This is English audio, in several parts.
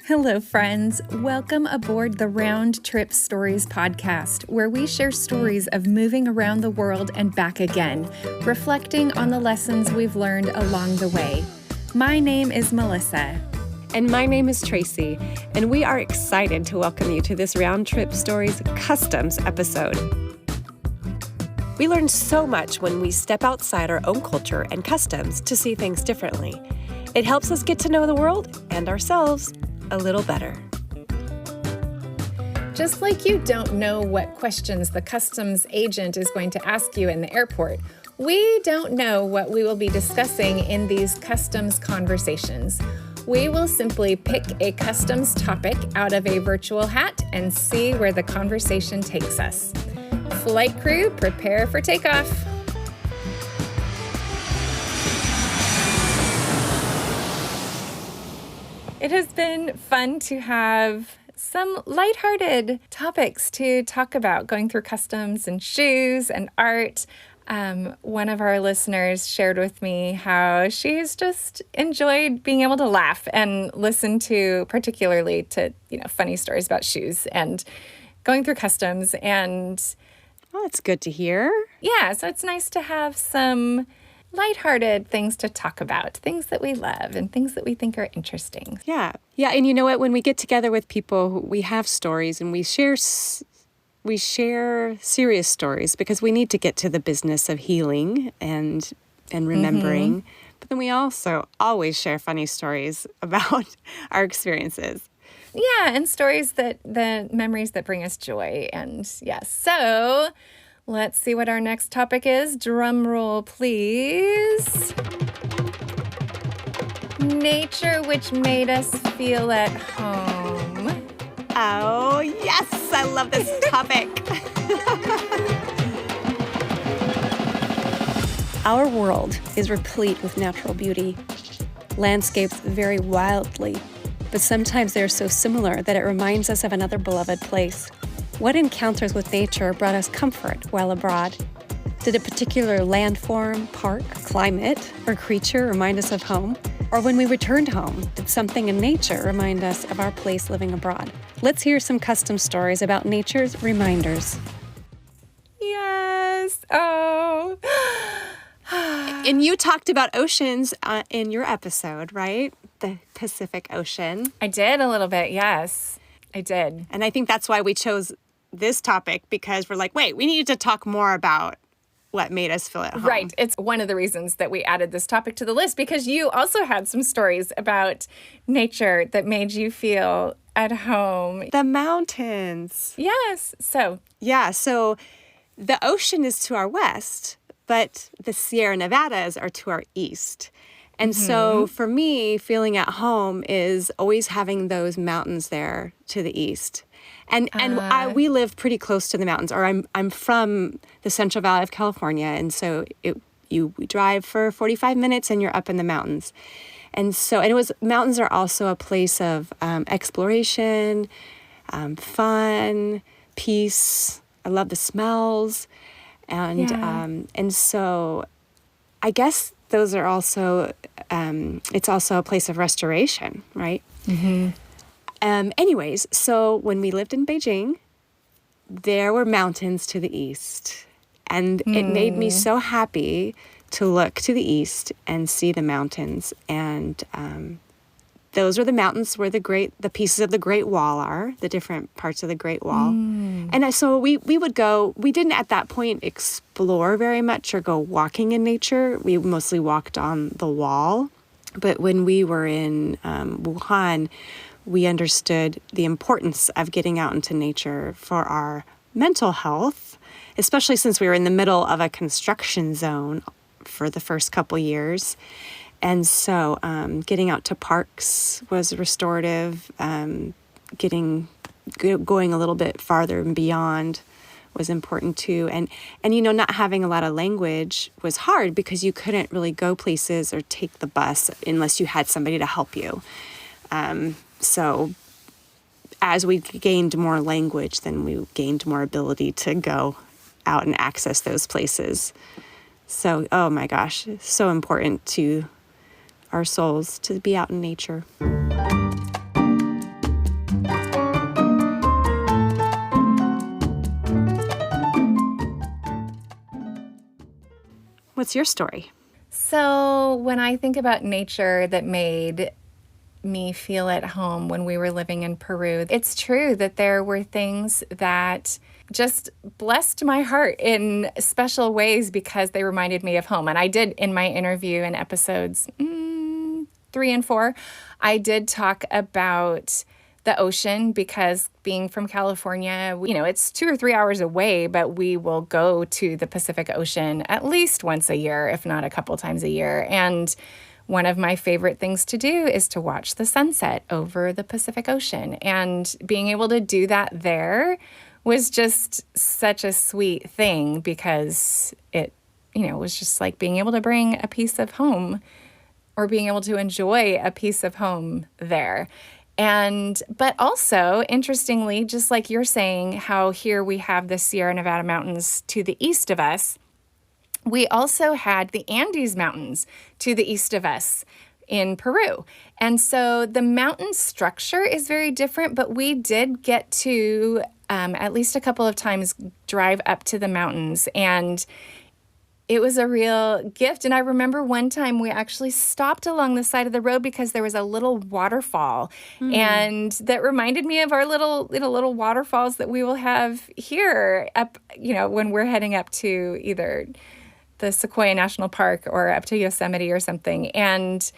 Hello, friends. Welcome aboard the Round Trip Stories podcast, where we share stories of moving around the world and back again, reflecting on the lessons we've learned along the way. My name is Melissa. And my name is Tracy, and we are excited to welcome you to this Round Trip Stories Customs episode. We learn so much when we step outside our own culture and customs to see things differently. It helps us get to know the world and ourselves a little better. Just like you don't know what questions the customs agent is going to ask you in the airport, we don't know what we will be discussing in these customs conversations. We will simply pick a customs topic out of a virtual hat and see where the conversation takes us. Flight crew, prepare for takeoff. It has been fun to have some lighthearted topics to talk about, going through customs and shoes and art. One of our listeners shared with me how she's just enjoyed being able to laugh and listen to, particularly to, funny stories about shoes and going through customs. And well, that's good to hear. Yeah, so it's nice to have some lighthearted things to talk about, things that we love and things that we think are interesting. Yeah. And you know what? When we get together with people, we have stories and we share serious stories because we need to get to the business of healing and remembering. Mm-hmm. But then we also always share funny stories about our experiences. Yeah, and stories the memories that bring us joy. And yes, so let's see what our next topic is. Drum roll, please. Nature which made us feel at home. Oh, yes, I love this topic. Our world is replete with natural beauty. Landscapes vary wildly, but sometimes they're so similar that it reminds us of another beloved place. What encounters with nature brought us comfort while abroad? Did a particular landform, park, climate, or creature remind us of home? Or when we returned home, did something in nature remind us of our place living abroad? Let's hear some custom stories about nature's reminders. Yes. Oh. And you talked about oceans in your episode, right? The Pacific Ocean. I did a little bit, yes. I did. And I think that's why we chose this topic, because we're like, wait, we need to talk more about what made us feel at home. Right. It's one of the reasons that we added this topic to the list, because you also had some stories about nature that made you feel at home. The mountains. Yes. So the ocean is to our west, but the Sierra Nevadas are to our east. And so for me, feeling at home is always having those mountains there to the east. And we live pretty close to the mountains, or I'm from the Central Valley of California, and so we drive for 45 minutes and you're up in the mountains. And mountains are also a place of exploration, fun, peace. I love the smells, and so I guess those are also it's also a place of restoration, right? Mm-hmm. Anyways, so when we lived in Beijing, there were mountains to the east. And it made me so happy to look to the east and see the mountains. And those are the mountains where the pieces of the Great Wall are, the different parts of the Great Wall. And so we would go, we didn't at that point explore very much or go walking in nature. We mostly walked on the wall. But when we were in Wuhan, we understood the importance of getting out into nature for our mental health, especially since we were in the middle of a construction zone for the first couple years. And so getting out to parks was restorative. Going a little bit farther and beyond was important too. And not having a lot of language was hard because you couldn't really go places or take the bus unless you had somebody to help you. So as we gained more language, then we gained more ability to go out and access those places. So, oh my gosh, so important to our souls to be out in nature. What's your story? So when I think about nature that made me feel at home when we were living in Peru, it's true that there were things that just blessed my heart in special ways because they reminded me of home. And I did in my interview in episodes 3 and 4, I did talk about the ocean because being from California, it's 2 or 3 hours away, but we will go to the Pacific Ocean at least once a year, if not a couple times a year. And one of my favorite things to do is to watch the sunset over the Pacific Ocean. And being able to do that there was just such a sweet thing because it, was just like being able to bring a piece of home or being able to enjoy a piece of home there. But also, interestingly, just like you're saying, how here we have the Sierra Nevada mountains to the east of us, we also had the Andes Mountains to the east of us in Peru. And so the mountain structure is very different, but we did get to, at least a couple of times, drive up to the mountains. And it was a real gift. And I remember one time we actually stopped along the side of the road because there was a little waterfall. And that reminded me of our little waterfalls that we will have here up, when we're heading up to either the Sequoia National Park or up to Yosemite or something. And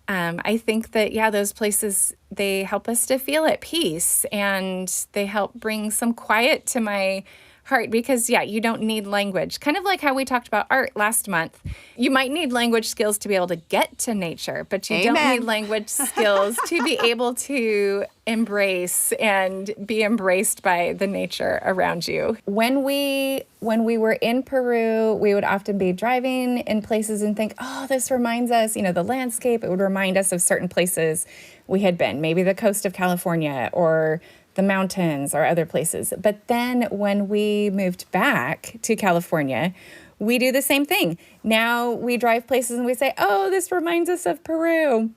I think that, those places, they help us to feel at peace and they help bring some quiet to my heart because, you don't need language. Kind of like how we talked about art last month. You might need language skills to be able to get to nature, but you don't need language skills to be able to embrace and be embraced by the nature around you. When we were in Peru, we would often be driving in places and think, oh, this reminds us, the landscape. It would remind us of certain places we had been, maybe the coast of California or the mountains or other places. But then when we moved back to California, we do the same thing. Now we drive places and we say, oh, this reminds us of Peru.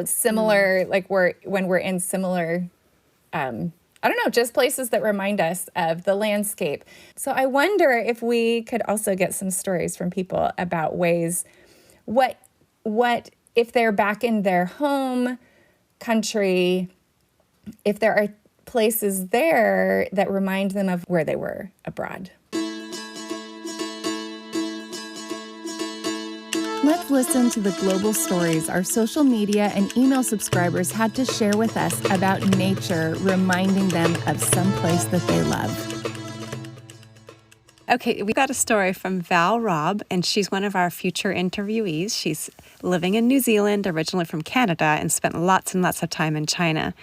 Similar, like when we're in similar, just places that remind us of the landscape. So I wonder if we could also get some stories from people about ways, what if they're back in their home country, if there are places there that remind them of where they were abroad. Let's listen to the global stories our social media and email subscribers had to share with us about nature, reminding them of some place that they love. Okay, we got a story from Val Robb, and she's one of our future interviewees. She's living in New Zealand, originally from Canada, and spent lots and lots of time in China.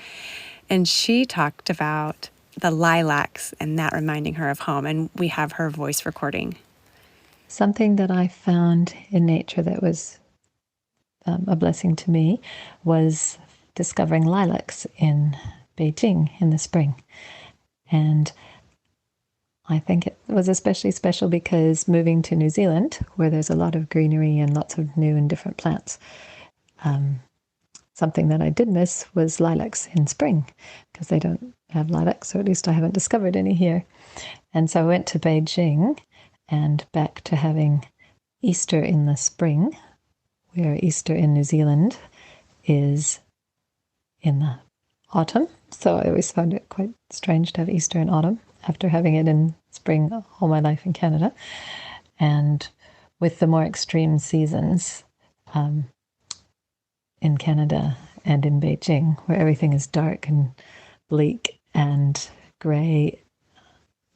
And she talked about the lilacs and that reminding her of home, and we have her voice recording. Something that I found in nature that was a blessing to me was discovering lilacs in Beijing in the spring. And I think it was especially special because moving to New Zealand, where there's a lot of greenery and lots of new and different plants, something that I did miss was lilacs in spring because they don't have lilacs, or at least I haven't discovered any here. And so I went to Beijing and back to having Easter in the spring, where Easter in New Zealand is in the autumn. So I always found it quite strange to have Easter in autumn after having it in spring all my life in Canada. And with the more extreme seasons in Canada and in Beijing, where everything is dark and bleak and gray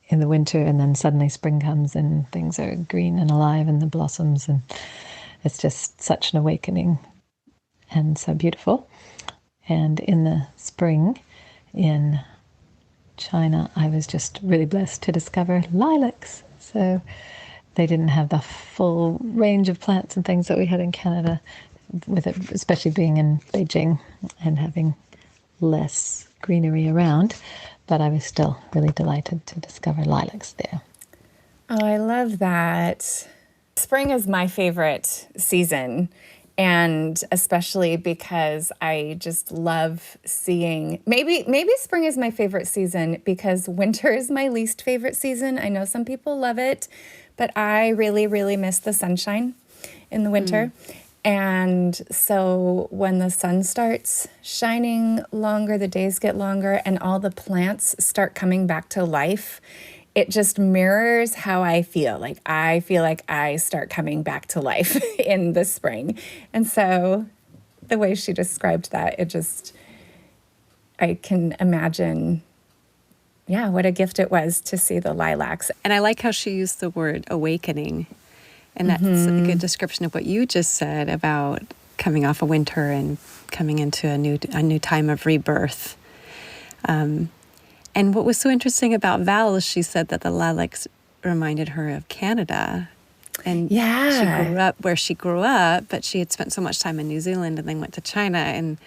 in the winter, and then suddenly spring comes and things are green and alive and the blossoms, and it's just such an awakening and so beautiful. And in the spring in China, I was just really blessed to discover lilacs. So they didn't have the full range of plants and things that we had in Canada, with it, especially being in Beijing and having less greenery around. But I was still really delighted to discover lilacs there. Oh, I love that. Spring is my favorite season. And especially because I just love seeing, maybe spring is my favorite season because winter is my least favorite season. I know some people love it, but I really, really miss the sunshine in the winter. And so when the sun starts shining longer, the days get longer, and all the plants start coming back to life, it just mirrors how I feel. Like I feel like I start coming back to life in the spring. And so the way she described that, I can imagine, yeah, what a gift it was to see the lilacs. And I like how she used the word awakening. And that's a good description of what you just said about coming off a winter and coming into a new time of rebirth. And what was so interesting about Val is she said that the lilacs reminded her of Canada. And she grew up where she grew up, but she had spent so much time in New Zealand and then went to China. And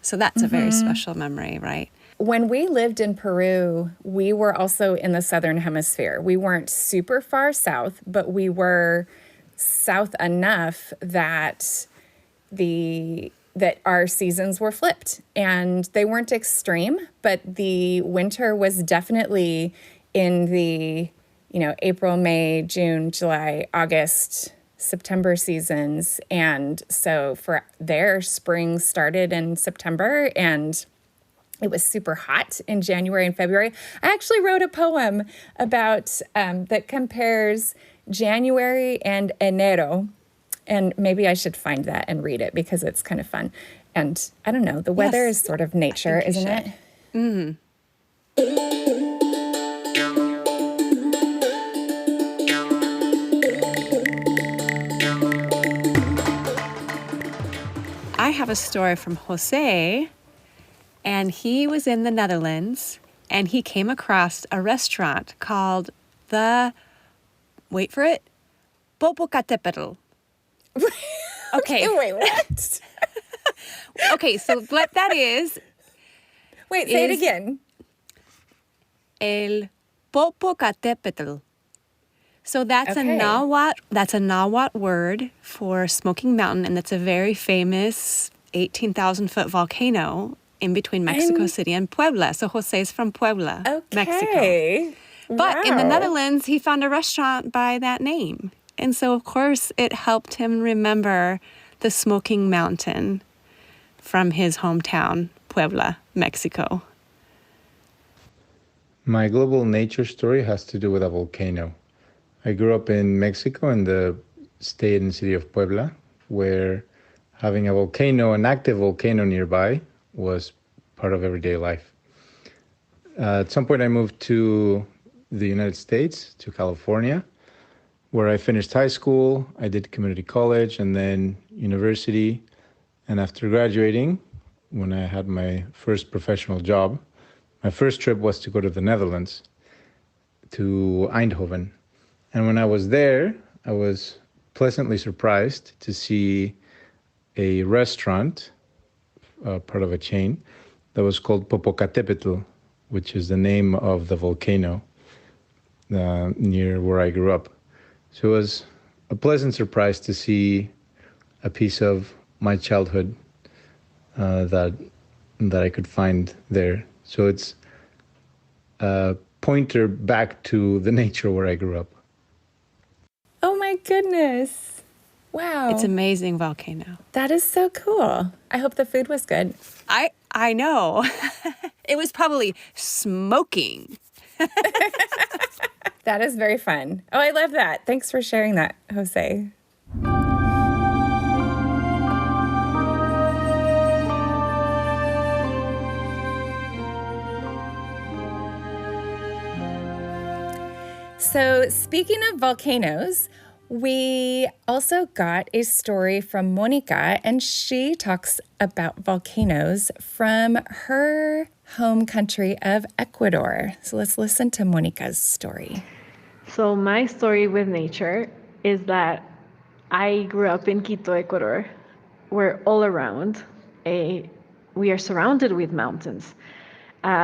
so that's a very special memory, right? When we lived in Peru, we were also in the southern hemisphere. We weren't super far south, but we were south enough that our seasons were flipped, and they weren't extreme, but the winter was definitely in the, April, May, June, July, August, September seasons. And so for their spring started in September, and it was super hot in January and February. I actually wrote a poem about that compares January and enero. And maybe I should find that and read it because it's kind of fun. And I don't know, the weather is sort of nature, isn't it? Mm-hmm. I have a story from Jose, and he was in the Netherlands, and he came across a restaurant called wait for it, Popocatépetl. Okay. Wait, what? Okay, so what that is... Wait, say it again. El Popocatépetl. So that's Okay. a Nahuatl word for smoking mountain, and that's a very famous 18,000-foot volcano in between Mexico City and Puebla. So Jose's from Puebla, Mexico. But in the Netherlands, he found a restaurant by that name. And so, of course, it helped him remember the smoking mountain from his hometown, Puebla, Mexico. My global nature story has to do with a volcano. I grew up in Mexico in the state and city of Puebla, where having an active volcano nearby, was part of everyday life. At some point, I moved to the United States, to California, where I finished high school. I did community college and then university. And after graduating, when I had my first professional job, my first trip was to go to the Netherlands, to Eindhoven. And when I was there, I was pleasantly surprised to see a restaurant, part of a chain, that was called Popocatépetl, which is the name of the volcano near where I grew up. So it was a pleasant surprise to see a piece of my childhood that I could find there. So it's a pointer back to the nature where I grew up. Oh my goodness. Wow. It's an amazing volcano. That is so cool. I hope the food was good. I know. It was probably smoking. That is very fun. Oh, I love that. Thanks for sharing that, Jose. So, speaking of volcanoes, we also got a story from Monica, and she talks about volcanoes from her home country of Ecuador. So let's listen to Monica's story. So my story with nature is that I grew up in Quito, Ecuador, where all around we are surrounded with mountains.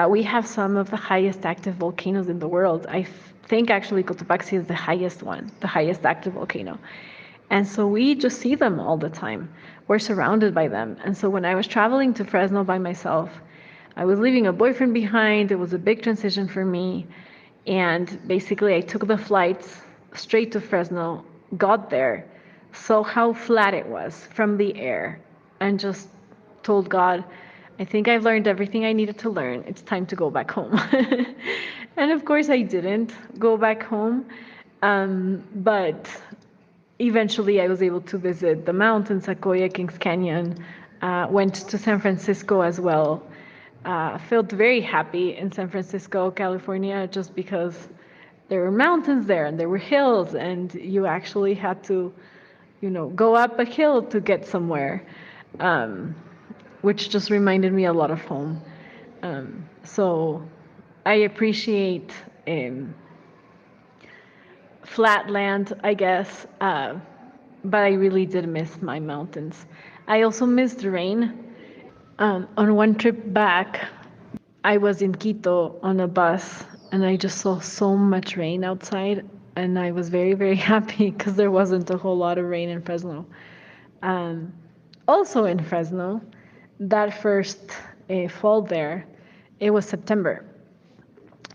We have some of the highest active volcanoes in the world. I think actually Cotopaxi is the highest one, the highest active volcano. And so we just see them all the time. We're surrounded by them. And so when I was traveling to Fresno by myself, I was leaving a boyfriend behind. It was a big transition for me. And basically, I took the flights straight to Fresno, got there, saw how flat it was from the air, and just told God, I think I've learned everything I needed to learn. It's time to go back home. And of course, I didn't go back home. But eventually, I was able to visit the mountains, Sequoia, Kings Canyon, went to San Francisco as well. Felt very happy in San Francisco, California, just because there were mountains there and there were hills, and you actually had to, go up a hill to get somewhere, which just reminded me a lot of home. So I appreciate flat land, I guess, but I really did miss my mountains. I also missed rain. On one trip back, I was in Quito on a bus and I just saw so much rain outside, and I was very, very happy because there wasn't a whole lot of rain in Fresno. Also in Fresno, that first fall there, it was September.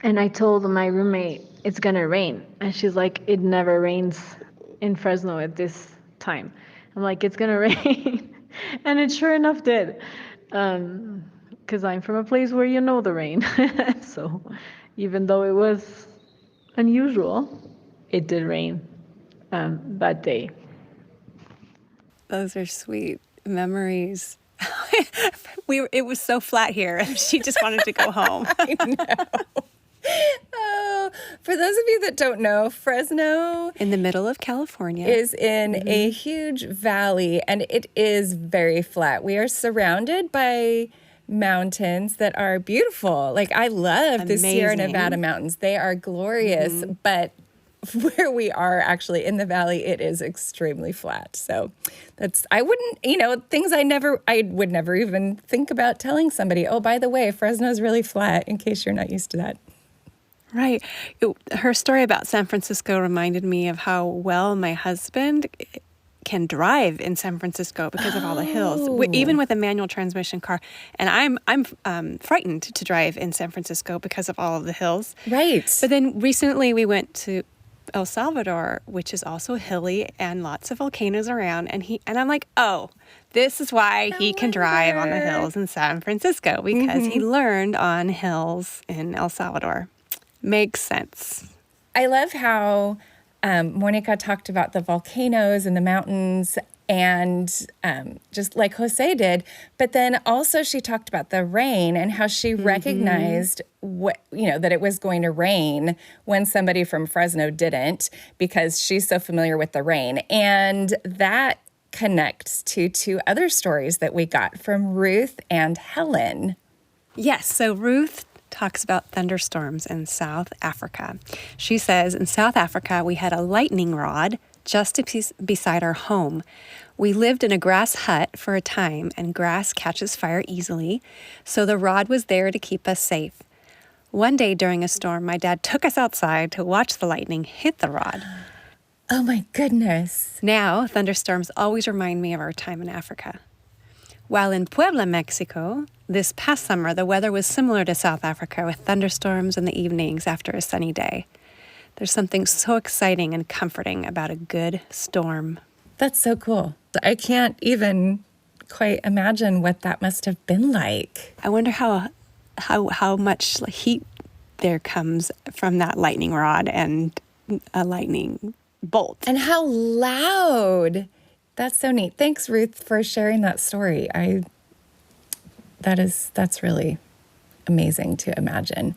And I told my roommate, it's gonna rain. And she's like, it never rains in Fresno at this time. I'm like, it's gonna rain. And it sure enough did. Because I'm from a place where you know the rain. So even though it was unusual, it did rain that day. Those are sweet memories. It was so flat here. She just wanted to go home. Oh, for those of you that don't know, Fresno In the middle of California. is in a huge valley, and it is very flat. We are surrounded by mountains that are beautiful. Like, I love the Sierra Amazing. Nevada mountains. They are glorious, but where we are actually in the valley, it is extremely flat. So I wouldn't, things I would never even think about telling somebody, oh, by the way, Fresno's really flat, in case you're not used to that. Right. Her story about San Francisco reminded me of how well my husband can drive in San Francisco because of all the hills, even with a manual transmission car. And I'm frightened to drive in San Francisco because of all of the hills. Right. But then recently we went to El Salvador, which is also hilly and lots of volcanoes around. And I'm like, oh, this is why he can drive on the hills in San Francisco, because he learned on hills in El Salvador. Makes sense. I love how Monica talked about the volcanoes and the mountains, and just like Jose did, but then also she talked about the rain and how she recognized that it was going to rain when somebody from Fresno didn't, because she's so familiar with the rain. And that connects to two other stories that we got from Ruth and Helen. Yes, so Ruth talks about thunderstorms in South Africa. She says, in South Africa, we had a lightning rod just beside our home. We lived in a grass hut for a time, and grass catches fire easily, so the rod was there to keep us safe. One day during a storm, my dad took us outside to watch the lightning hit the rod. Oh my goodness. Now, thunderstorms always remind me of our time in Africa. While in Puebla, Mexico, this past summer, the weather was similar to South Africa, with thunderstorms in the evenings after a sunny day. There's something so exciting and comforting about a good storm. That's so cool. I can't even quite imagine what that must have been like. I wonder how much heat there comes from that lightning rod and a lightning bolt. And how loud. That's so neat. Thanks, Ruth, for sharing that story. That's really amazing to imagine.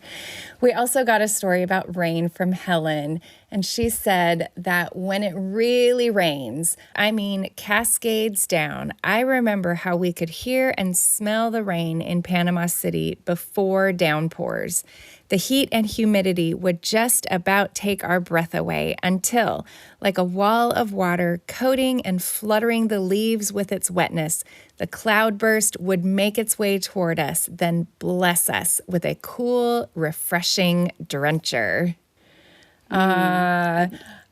We also got a story about rain from Helen, and she said that when it really rains, I mean cascades down, I remember how we could hear and smell the rain in Panama City before downpours. The heat and humidity would just about take our breath away until, like a wall of water coating and fluttering the leaves with its wetness, the cloudburst would make its way toward us, then bless us with a cool, refreshing drencher.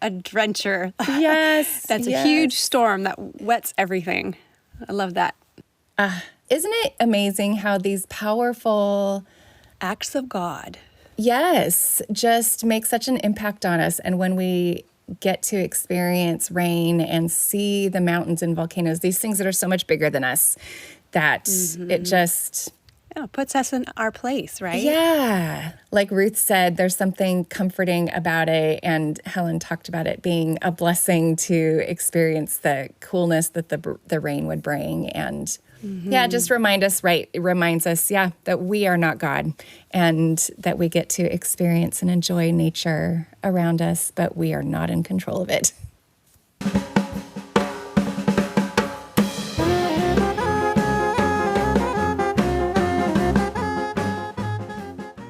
a drencher. Yes. That's a huge storm that wets everything. I love that. Isn't it amazing how these powerful Acts of God. yes, just make such an impact on us. And when we get to experience rain and see the mountains and volcanoes, these things that are so much bigger than us, that it just, Yeah, puts us in our place, right? yeah. Like Ruth said, there's something comforting about it. And Helen talked about it being a blessing to experience the coolness that the rain would bring. And yeah, just it reminds us, that we are not God and that we get to experience and enjoy nature around us, but we are not in control of it.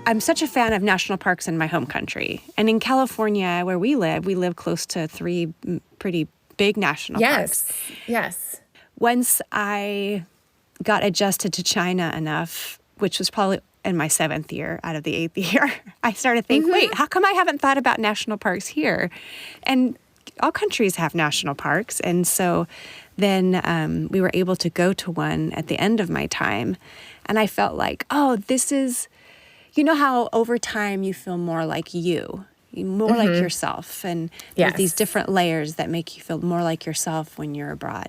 I'm such a fan of national parks in my home country. And in California, where we live close to 3 pretty big national parks. Yes. Once I got adjusted to China enough, which was probably in my 7th year out of the 8th year, I started to think, wait, how come I haven't thought about national parks here? And all countries have national parks. And so then we were able to go to one at the end of my time. And I felt like, oh, this is, you know how over time you feel more like you, more like yourself. And there's these different layers that make you feel more like yourself when you're abroad.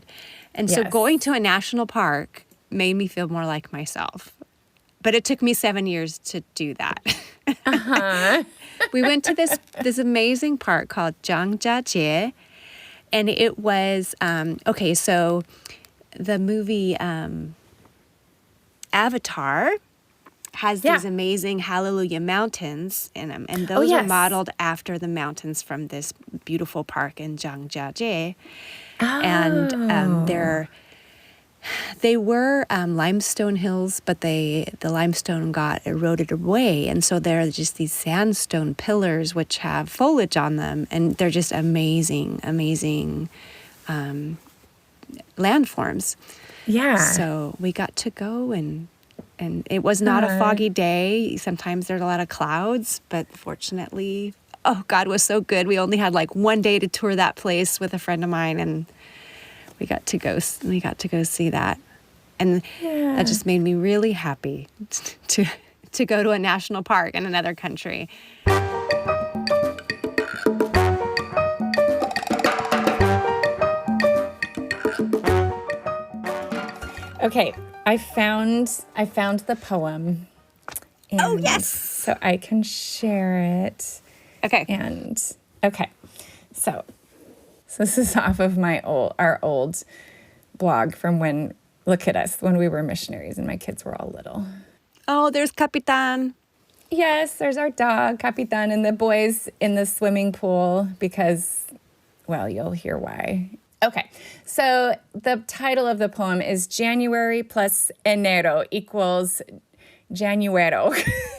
And so going to a national park made me feel more like myself. But it took me 7 years to do that. We went to this amazing park called Zhangjiajie. And it was, so the movie Avatar has these amazing Hallelujah mountains in them. And those are modeled after the mountains from this beautiful park in Zhangjiajie. And they were limestone hills, but the limestone got eroded away. And so there are just these sandstone pillars which have foliage on them. And they're just amazing, amazing landforms. Yeah. So we got to go and it was not a foggy day. Sometimes there's a lot of clouds, but fortunately, God was so good. We only had like 1 day to tour that place with a friend of mine, and we got to go see that. And that just made me really happy to go to a national park in another country. Okay, I found the poem. Oh, yes. So I can share it. Okay. And okay. So this is off of our old blog from when we were missionaries and my kids were all little. Oh, there's Capitan. Yes, there's our dog, Capitan, and the boys in the swimming pool because, well, you'll hear why. Okay, so the title of the poem is January plus enero equals Januero.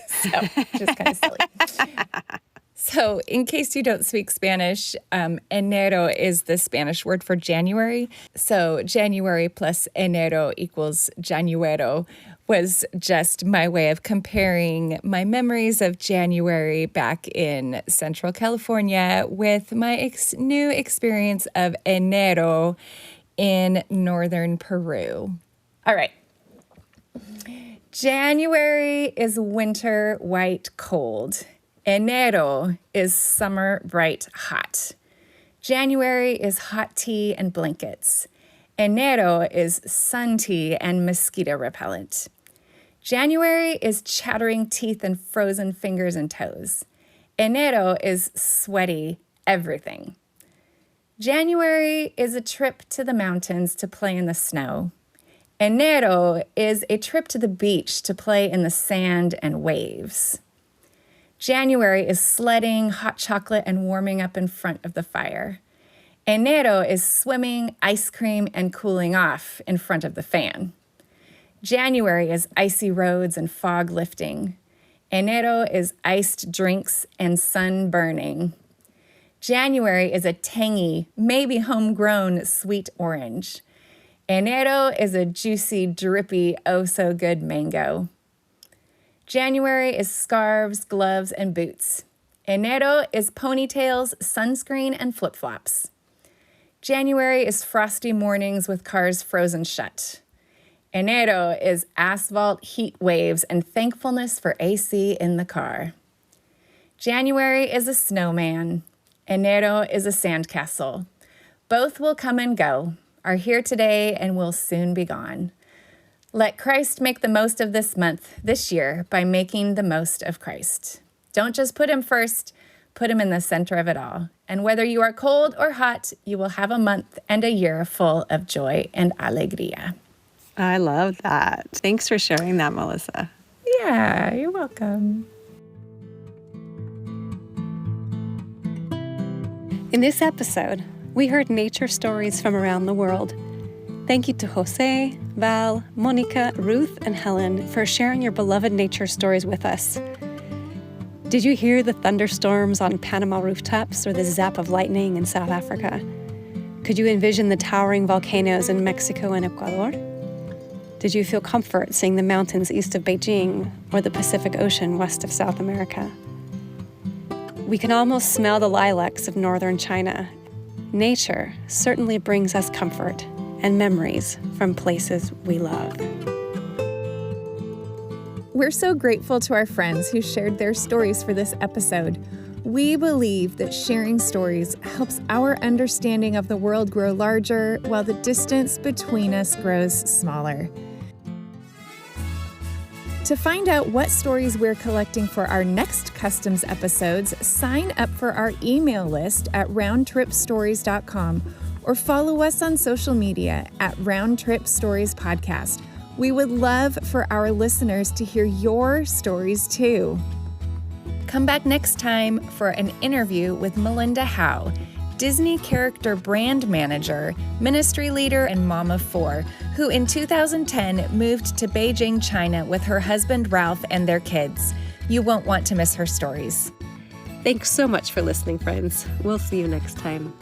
So, just kind of silly. So in case you don't speak Spanish, enero is the Spanish word for January. So January plus enero equals Januero was just my way of comparing my memories of January back in Central California with my new experience of enero in northern Peru. All right. January is winter, white, cold. Enero is summer, bright, hot. January is hot tea and blankets. Enero is sun tea and mosquito repellent. January is chattering teeth and frozen fingers and toes. Enero is sweaty everything. January is a trip to the mountains to play in the snow. Enero is a trip to the beach to play in the sand and waves. January is sledding, hot chocolate, and warming up in front of the fire. Enero is swimming, ice cream, and cooling off in front of the fan. January is icy roads and fog lifting. Enero is iced drinks and sun burning. January is a tangy, maybe homegrown sweet orange. Enero is a juicy, drippy, oh-so-good mango. January is scarves, gloves, and boots. Enero is ponytails, sunscreen, and flip-flops. January is frosty mornings with cars frozen shut. Enero is asphalt heat waves and thankfulness for AC in the car. January is a snowman. Enero is a sandcastle. Both will come and go, are here today and will soon be gone. Let Christ make the most of this month, this year, by making the most of Christ. Don't just put him first, put him in the center of it all. And whether you are cold or hot, you will have a month and a year full of joy and alegría. I love that. Thanks for sharing that, Melissa. Yeah, you're welcome. In this episode, we heard nature stories from around the world. Thank you to Jose, Val, Monica, Ruth, and Helen for sharing your beloved nature stories with us. Did you hear the thunderstorms on Panama rooftops or the zap of lightning in South Africa? Could you envision the towering volcanoes in Mexico and Ecuador? Did you feel comfort seeing the mountains east of Beijing or the Pacific Ocean west of South America? We can almost smell the lilacs of northern China. Nature certainly brings us comfort and memories from places we love. We're so grateful to our friends who shared their stories for this episode. We believe that sharing stories helps our understanding of the world grow larger while the distance between us grows smaller. To find out what stories we're collecting for our next Customs episodes, sign up for our email list at roundtripstories.com or follow us on social media at Round Trip Stories Podcast. We would love for our listeners to hear your stories too. Come back next time for an interview with Melinda Howe, Disney character brand manager, ministry leader, and mom of 4, who in 2010 moved to Beijing, China with her husband Ralph and their kids. You won't want to miss her stories. Thanks so much for listening, friends. We'll see you next time.